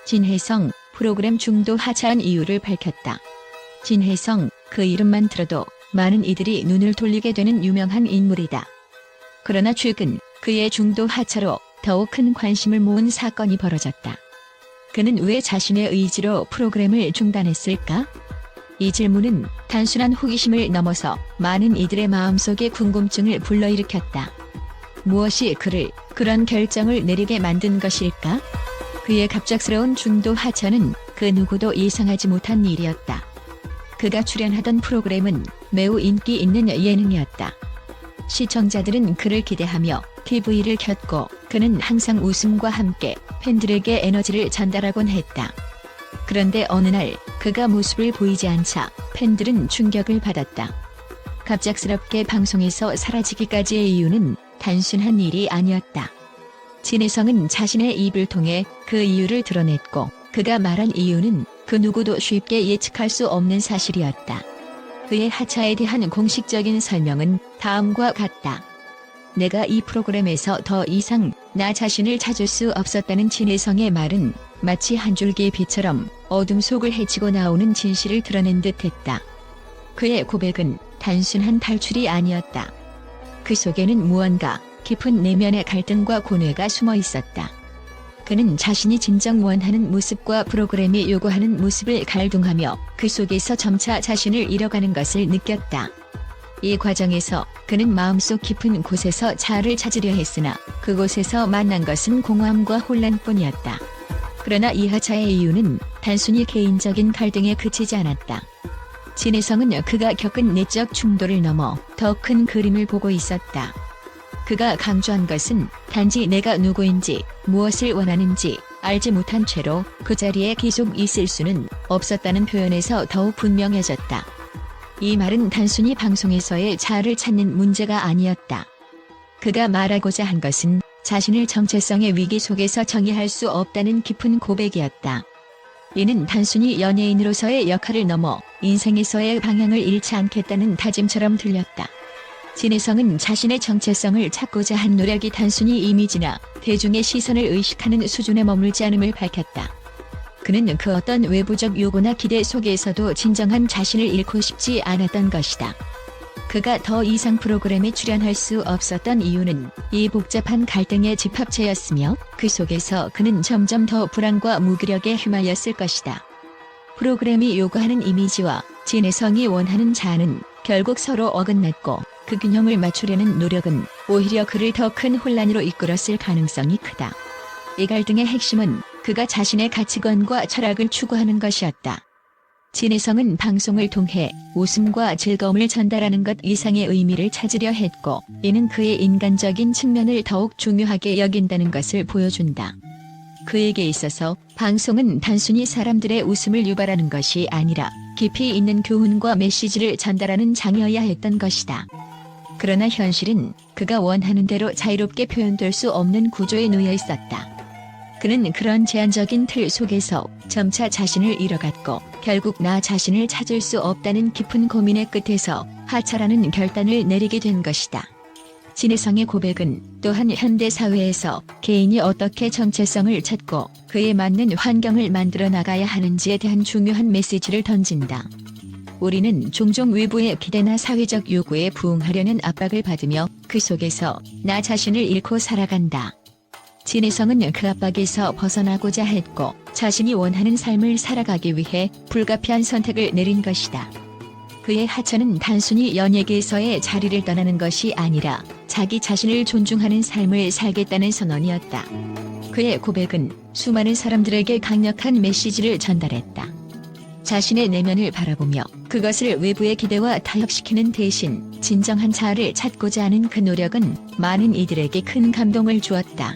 진혜성, 프로그램 중도 하차한 이유를 밝혔다. 진혜성, 그 이름만 들어도 많은 이들이 눈을 돌리게 되는 유명한 인물이다. 그러나 최근 그의 중도 하차로 더욱 큰 관심을 모은 사건이 벌어졌다. 그는 왜 자신의 의지로 프로그램을 중단했을까? 이 질문은 단순한 호기심을 넘어서 많은 이들의 마음속에 궁금증을 불러일으켰다. 무엇이 그를 그런 결정을 내리게 만든 것일까? 그의 갑작스러운 중도 하차는 그 누구도 예상하지 못한 일이었다. 그가 출연하던 프로그램은 매우 인기 있는 예능이었다. 시청자들은 그를 기대하며 TV를 켰고 그는 항상 웃음과 함께 팬들에게 에너지를 전달하곤 했다. 그런데 어느 날 그가 모습을 보이지 않자 팬들은 충격을 받았다. 갑작스럽게 방송에서 사라지기까지의 이유는 단순한 일이 아니었다. 진혜성은 자신의 입을 통해 그 이유를 드러냈고 그가 말한 이유는 그 누구도 쉽게 예측할 수 없는 사실이었다. 그의 하차에 대한 공식적인 설명은 다음과 같다. 내가 이 프로그램에서 더 이상 나 자신을 찾을 수 없었다는 진혜성의 말은 마치 한 줄기의 빛처럼 어둠 속을 헤치고 나오는 진실을 드러낸 듯했다. 그의 고백은 단순한 탈출이 아니었다. 그 속에는 무언가 깊은 내면의 갈등과 고뇌가 숨어 있었다. 그는 자신이 진정 원하는 모습과 프로그램이 요구하는 모습을 갈등하며 그 속에서 점차 자신을 잃어가는 것을 느꼈다. 이 과정에서 그는 마음속 깊은 곳에서 자아를 찾으려 했으나 그곳에서 만난 것은 공허함과 혼란뿐이었다. 그러나 이 하차의 이유는 단순히 개인적인 갈등에 그치지 않았다. 진혜성은 그가 겪은 내적 충돌을 넘어 더 큰 그림을 보고 있었다. 그가 강조한 것은 단지 내가 누구인지 무엇을 원하는지 알지 못한 채로 그 자리에 계속 있을 수는 없었다는 표현에서 더욱 분명해졌다. 이 말은 단순히 방송에서의 자아를 찾는 문제가 아니었다. 그가 말하고자 한 것은 자신을 정체성의 위기 속에서 정의할 수 없다는 깊은 고백이었다. 이는 단순히 연예인으로서의 역할을 넘어 인생에서의 방향을 잃지 않겠다는 다짐처럼 들렸다. 진혜성은 자신의 정체성을 찾고자 한 노력이 단순히 이미지나 대중의 시선을 의식하는 수준에 머물지 않음을 밝혔다. 그는 그 어떤 외부적 요구나 기대 속에서도 진정한 자신을 잃고 싶지 않았던 것이다. 그가 더 이상 프로그램에 출연할 수 없었던 이유는 이 복잡한 갈등의 집합체였으며 그 속에서 그는 점점 더 불안과 무기력에 휘말렸을 것이다. 프로그램이 요구하는 이미지와 진혜성이 원하는 자아는 결국 서로 어긋났고 그 균형을 맞추려는 노력은 오히려 그를 더 큰 혼란으로 이끌었을 가능성이 크다. 이 갈등의 핵심은 그가 자신의 가치관과 철학을 추구하는 것이었다. 진혜성은 방송을 통해 웃음과 즐거움을 전달하는 것 이상의 의미를 찾으려 했고 이는 그의 인간적인 측면을 더욱 중요하게 여긴다는 것을 보여준다. 그에게 있어서 방송은 단순히 사람들의 웃음을 유발하는 것이 아니라 깊이 있는 교훈과 메시지를 전달하는 장이어야 했던 것이다. 그러나 현실은 그가 원하는 대로 자유롭게 표현될 수 없는 구조에 놓여 있었다. 그는 그런 제한적인 틀 속에서 점차 자신을 잃어갔고 결국 나 자신을 찾을 수 없다는 깊은 고민의 끝에서 하차라는 결단을 내리게 된 것이다. 진혜성의 고백은 또한 현대 사회에서 개인이 어떻게 정체성을 찾고 그에 맞는 환경을 만들어 나가야 하는지에 대한 중요한 메시지를 던진다. 우리는 종종 외부의 기대나 사회적 요구에 부응하려는 압박을 받으며 그 속에서 나 자신을 잃고 살아간다. 진혜성은 그 압박에서 벗어나고자 했고 자신이 원하는 삶을 살아가기 위해 불가피한 선택을 내린 것이다. 그의 하차는 단순히 연예계에서의 자리를 떠나는 것이 아니라 자기 자신을 존중하는 삶을 살겠다는 선언이었다. 그의 고백은 수많은 사람들에게 강력한 메시지를 전달했다. 자신의 내면을 바라보며 그것을 외부의 기대와 타협시키는 대신 진정한 자아를 찾고자 하는 그 노력은 많은 이들에게 큰 감동을 주었다.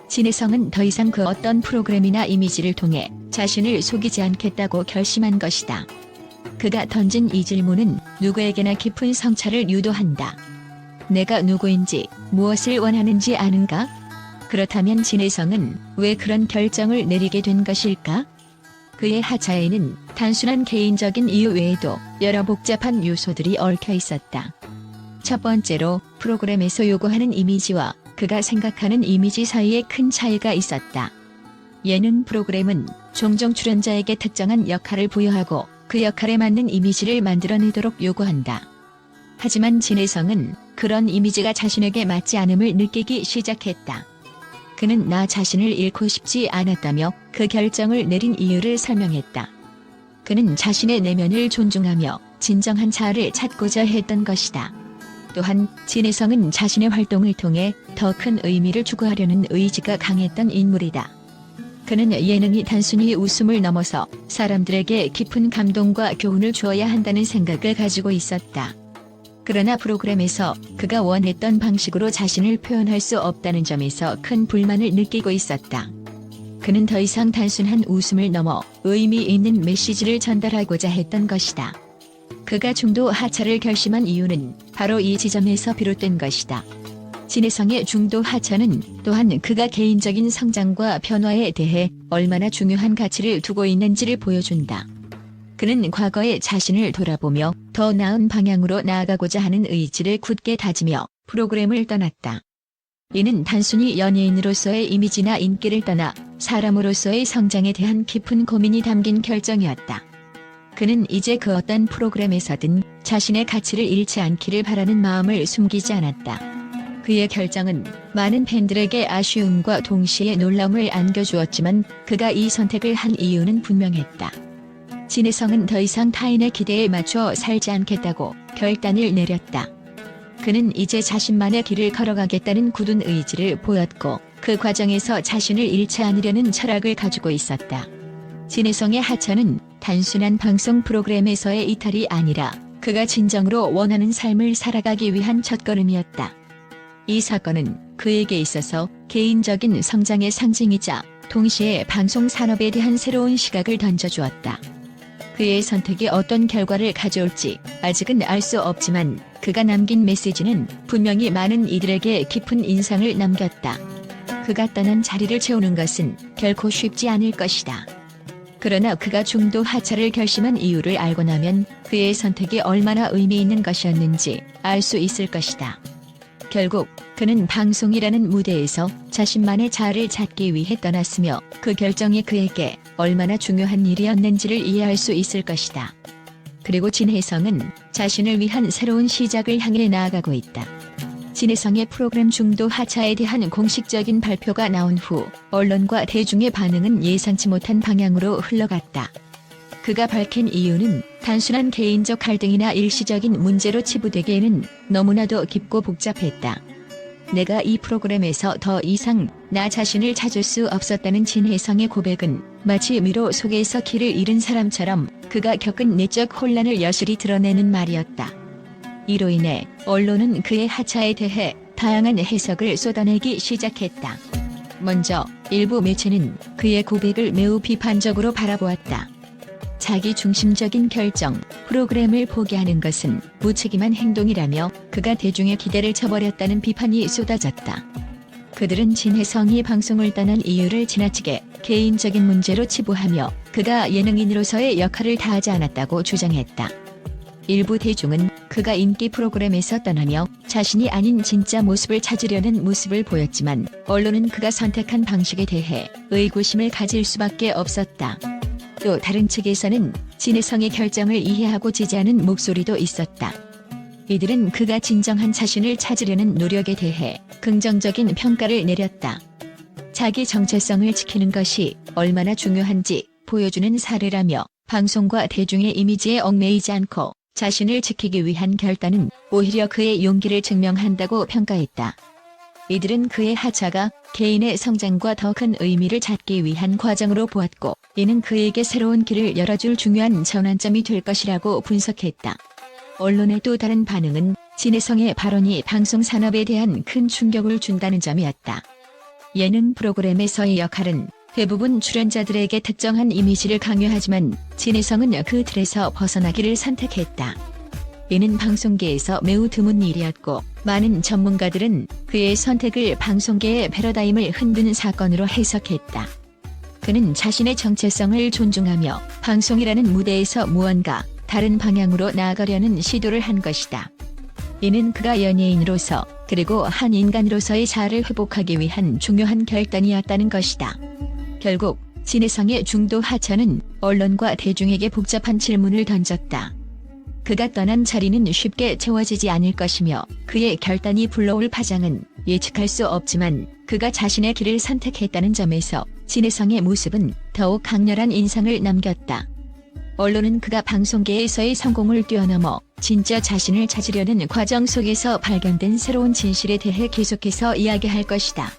진혜성은 더 이상 그 어떤 프로그램이나 이미지를 통해 자신을 속이지 않겠다고 결심한 것이다. 그가 던진 이 질문은 누구에게나 깊은 성찰을 유도한다. 내가 누구인지 무엇을 원하는지 아는가? 그렇다면 진혜성은 왜 그런 결정을 내리게 된 것일까? 그의 하차에는 단순한 개인적인 이유 외에도 여러 복잡한 요소들이 얽혀 있었다. 첫 번째로 프로그램에서 요구하는 이미지와 그가 생각하는 이미지 사이에 큰 차이가 있었다. 예능 프로그램은 종종 출연자에게 특정한 역할을 부여하고 그 역할에 맞는 이미지를 만들어내도록 요구한다. 하지만 진혜성은 그런 이미지가 자신에게 맞지 않음을 느끼기 시작했다. 그는 나 자신을 잃고 싶지 않았다며 그 결정을 내린 이유를 설명했다. 그는 자신의 내면을 존중하며 진정한 자아를 찾고자 했던 것이다. 또한 진혜성은 자신의 활동을 통해 더 큰 의미를 추구하려는 의지가 강했던 인물이다. 그는 예능이 단순히 웃음을 넘어서 사람들에게 깊은 감동과 교훈을 주어야 한다는 생각을 가지고 있었다. 그러나 프로그램에서 그가 원했던 방식으로 자신을 표현할 수 없다는 점에서 큰 불만을 느끼고 있었다. 그는 더 이상 단순한 웃음을 넘어 의미 있는 메시지를 전달하고자 했던 것이다. 그가 중도 하차를 결심한 이유는 바로 이 지점에서 비롯된 것이다. 진혜성의 중도 하차는 또한 그가 개인적인 성장과 변화에 대해 얼마나 중요한 가치를 두고 있는지를 보여준다. 그는 과거의 자신을 돌아보며 더 나은 방향으로 나아가고자 하는 의지를 굳게 다지며 프로그램을 떠났다. 이는 단순히 연예인으로서의 이미지나 인기를 떠나 사람으로서의 성장에 대한 깊은 고민이 담긴 결정이었다. 그는 이제 그 어떤 프로그램에서든 자신의 가치를 잃지 않기를 바라는 마음을 숨기지 않았다. 그의 결정은 많은 팬들에게 아쉬움과 동시에 놀라움을 안겨주었지만 그가 이 선택을 한 이유는 분명했다. 진혜성은 더 이상 타인의 기대에 맞춰 살지 않겠다고 결단을 내렸다. 그는 이제 자신만의 길을 걸어가겠다는 굳은 의지를 보였고 그 과정에서 자신을 잃지 않으려는 철학을 가지고 있었다. 진혜성의 하차는 단순한 방송 프로그램에서의 이탈이 아니라 그가 진정으로 원하는 삶을 살아가기 위한 첫걸음이었다. 이 사건은 그에게 있어서 개인적인 성장의 상징이자 동시에 방송 산업에 대한 새로운 시각을 던져주었다. 그의 선택이 어떤 결과를 가져올지 아직은 알 수 없지만 그가 남긴 메시지는 분명히 많은 이들에게 깊은 인상을 남겼다. 그가 떠난 자리를 채우는 것은 결코 쉽지 않을 것이다. 그러나 그가 중도 하차를 결심한 이유를 알고 나면 그의 선택이 얼마나 의미 있는 것이었는지 알 수 있을 것이다. 결국 그는 방송이라는 무대에서 자신만의 자아를 찾기 위해 떠났으며 그 결정이 그에게 얼마나 중요한 일이었는지를 이해할 수 있을 것이다. 그리고 진혜성은 자신을 위한 새로운 시작을 향해 나아가고 있다. 진혜성의 프로그램 중도 하차에 대한 공식적인 발표가 나온 후 언론과 대중의 반응은 예상치 못한 방향으로 흘러갔다. 그가 밝힌 이유는 단순한 개인적 갈등이나 일시적인 문제로 치부되기에는 너무나도 깊고 복잡했다. 내가 이 프로그램에서 더 이상 나 자신을 찾을 수 없었다는 진혜성의 고백은 마치 미로 속에서 길을 잃은 사람처럼 그가 겪은 내적 혼란을 여실히 드러내는 말이었다. 이로 인해 언론은 그의 하차에 대해 다양한 해석을 쏟아내기 시작했다. 먼저 일부 매체는 그의 고백을 매우 비판적으로 바라보았다. 자기 중심적인 결정, 프로그램을 포기하는 것은 무책임한 행동이라며 그가 대중의 기대를 저버렸다는 비판이 쏟아졌다. 그들은 진혜성이 방송을 떠난 이유를 지나치게 개인적인 문제로 치부하며 그가 예능인으로서의 역할을 다하지 않았다고 주장했다. 일부 대중은 그가 인기 프로그램에서 떠나며 자신이 아닌 진짜 모습을 찾으려는 모습을 보였지만 언론은 그가 선택한 방식에 대해 의구심을 가질 수밖에 없었다. 또 다른 측에서는 진혜성의 결정을 이해하고 지지하는 목소리도 있었다. 이들은 그가 진정한 자신을 찾으려는 노력에 대해 긍정적인 평가를 내렸다. 자기 정체성을 지키는 것이 얼마나 중요한지 보여주는 사례라며 방송과 대중의 이미지에 얽매이지 않고 자신을 지키기 위한 결단은 오히려 그의 용기를 증명한다고 평가했다. 이들은 그의 하차가 개인의 성장과 더 큰 의미를 찾기 위한 과정으로 보았고 이는 그에게 새로운 길을 열어줄 중요한 전환점이 될 것이라고 분석했다. 언론의 또 다른 반응은 진혜성의 발언이 방송 산업에 대한 큰 충격을 준다는 점이었다. 예능 프로그램에서의 역할은 대부분 출연자들에게 특정한 이미지를 강요하지만 진혜성은 그 틀에서 벗어나기를 선택했다. 이는 방송계에서 매우 드문 일이었고 많은 전문가들은 그의 선택을 방송계의 패러다임을 흔드는 사건으로 해석했다. 그는 자신의 정체성을 존중하며 방송이라는 무대에서 무언가 다른 방향으로 나아가려는 시도를 한 것이다. 이는 그가 연예인으로서 그리고 한 인간으로서의 자아를 회복하기 위한 중요한 결단이었다는 것이다. 결국 진혜성의 중도 하차는 언론과 대중에게 복잡한 질문을 던졌다. 그가 떠난 자리는 쉽게 채워지지 않을 것이며 그의 결단이 불러올 파장은 예측할 수 없지만 그가 자신의 길을 선택했다는 점에서 진혜성의 모습은 더욱 강렬한 인상을 남겼다. 언론은 그가 방송계에서의 성공을 뛰어넘어 진짜 자신을 찾으려는 과정 속에서 발견된 새로운 진실에 대해 계속해서 이야기할 것이다.